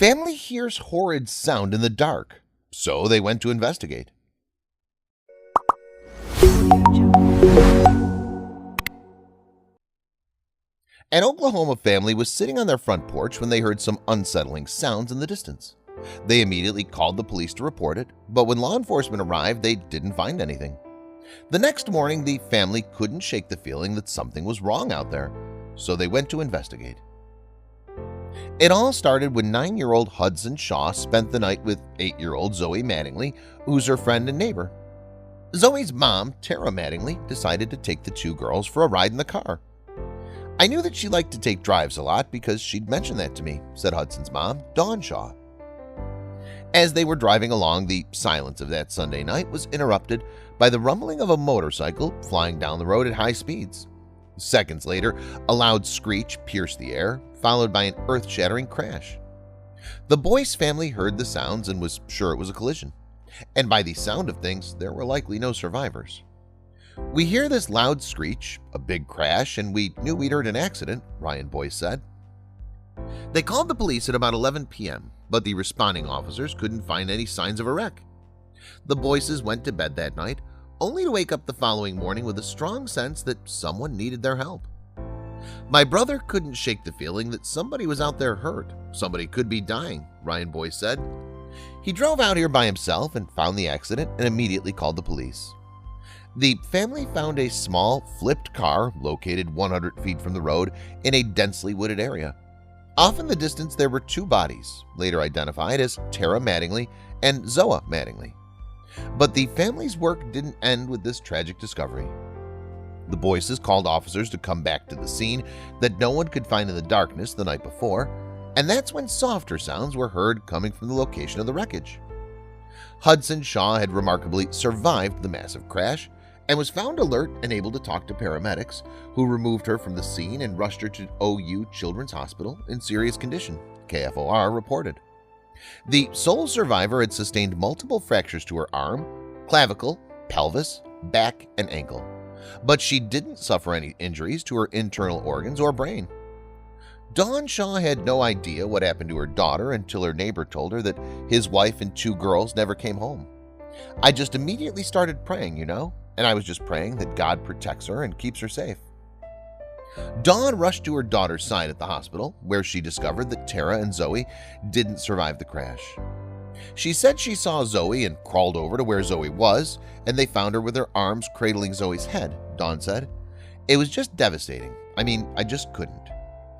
Family hears horrid sound in the dark, so they went to investigate. An Oklahoma family was sitting on their front porch when they heard some unsettling sounds in the distance. They immediately called the police to report it, but when law enforcement arrived, they didn't find anything. The next morning, the family couldn't shake the feeling that something was wrong out there, so they went to investigate. It all started when 9-year-old Hudson Shaw spent the night with 8-year-old Zoe Mattingly, who's her friend and neighbor. Zoe's mom, Tara Mattingly, decided to take the two girls for a ride in the car. "I knew that she liked to take drives a lot because she'd mentioned that to me," said Hudson's mom, Dawn Shaw. As they were driving along, the silence of that Sunday night was interrupted by the rumbling of a motorcycle flying down the road at high speeds. Seconds later, a loud screech pierced the air, followed by an earth-shattering crash. The Boyce family heard the sounds and was sure it was a collision, and by the sound of things, there were likely no survivors. "We hear this loud screech, a big crash, and we knew we'd heard an accident," Ryan Boyce said. They called the police at about 11 p.m., but the responding officers couldn't find any signs of a wreck. The Boyces went to bed that night, only to wake up the following morning with a strong sense that someone needed their help. "My brother couldn't shake the feeling that somebody was out there hurt. Somebody could be dying," Ryan Boyce said. He drove out here by himself and found the accident and immediately called the police. The family found a small, flipped car located 100 feet from the road in a densely wooded area. Off in the distance, there were two bodies, later identified as Tara Mattingly and Zoe Mattingly. But the family's work didn't end with this tragic discovery. The Boyces called officers to come back to the scene that no one could find in the darkness the night before, and that's when softer sounds were heard coming from the location of the wreckage. Hudson Shaw had remarkably survived the massive crash and was found alert and able to talk to paramedics, who removed her from the scene and rushed her to OU Children's Hospital in serious condition, KFOR reported. The sole survivor had sustained multiple fractures to her arm, clavicle, pelvis, back, and ankle, but she didn't suffer any injuries to her internal organs or brain. Dawn Shaw had no idea what happened to her daughter until her neighbor told her that his wife and two girls never came home. "I just immediately started praying, and I was just praying that God protects her and keeps her safe." Dawn rushed to her daughter's side at the hospital, where she discovered that Tara and Zoe didn't survive the crash. She said she saw Zoe and crawled over to where Zoe was, and they found her with her arms cradling Zoe's head, Dawn said. "It was just devastating. I just couldn't.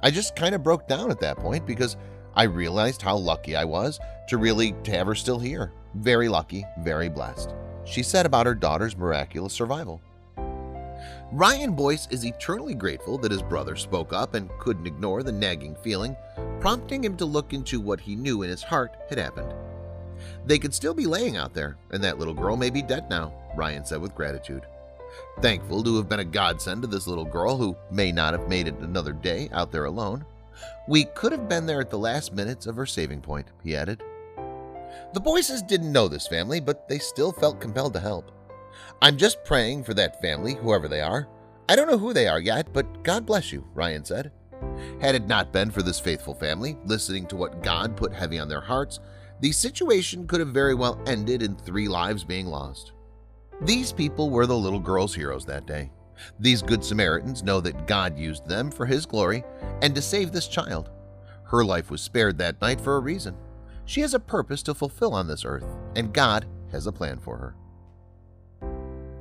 I just kind of broke down at that point because I realized how lucky I was to have her still here. Very lucky, very blessed," she said about her daughter's miraculous survival. Ryan Boyce is eternally grateful that his brother spoke up and couldn't ignore the nagging feeling, prompting him to look into what he knew in his heart had happened. "They could still be laying out there, and that little girl may be dead now," Ryan said with gratitude. Thankful to have been a godsend to this little girl who may not have made it another day out there alone. "We could have been there at the last minutes of her saving point," he added. The Boyces didn't know this family, but they still felt compelled to help. "I'm just praying for that family, whoever they are. I don't know who they are yet, but God bless you," Ryan said. Had it not been for this faithful family listening to what God put heavy on their hearts, the situation could have very well ended in 3 lives being lost. These people were the little girl's heroes that day. These good Samaritans know that God used them for His glory and to save this child. Her life was spared that night for a reason. She has a purpose to fulfill on this earth, and God has a plan for her.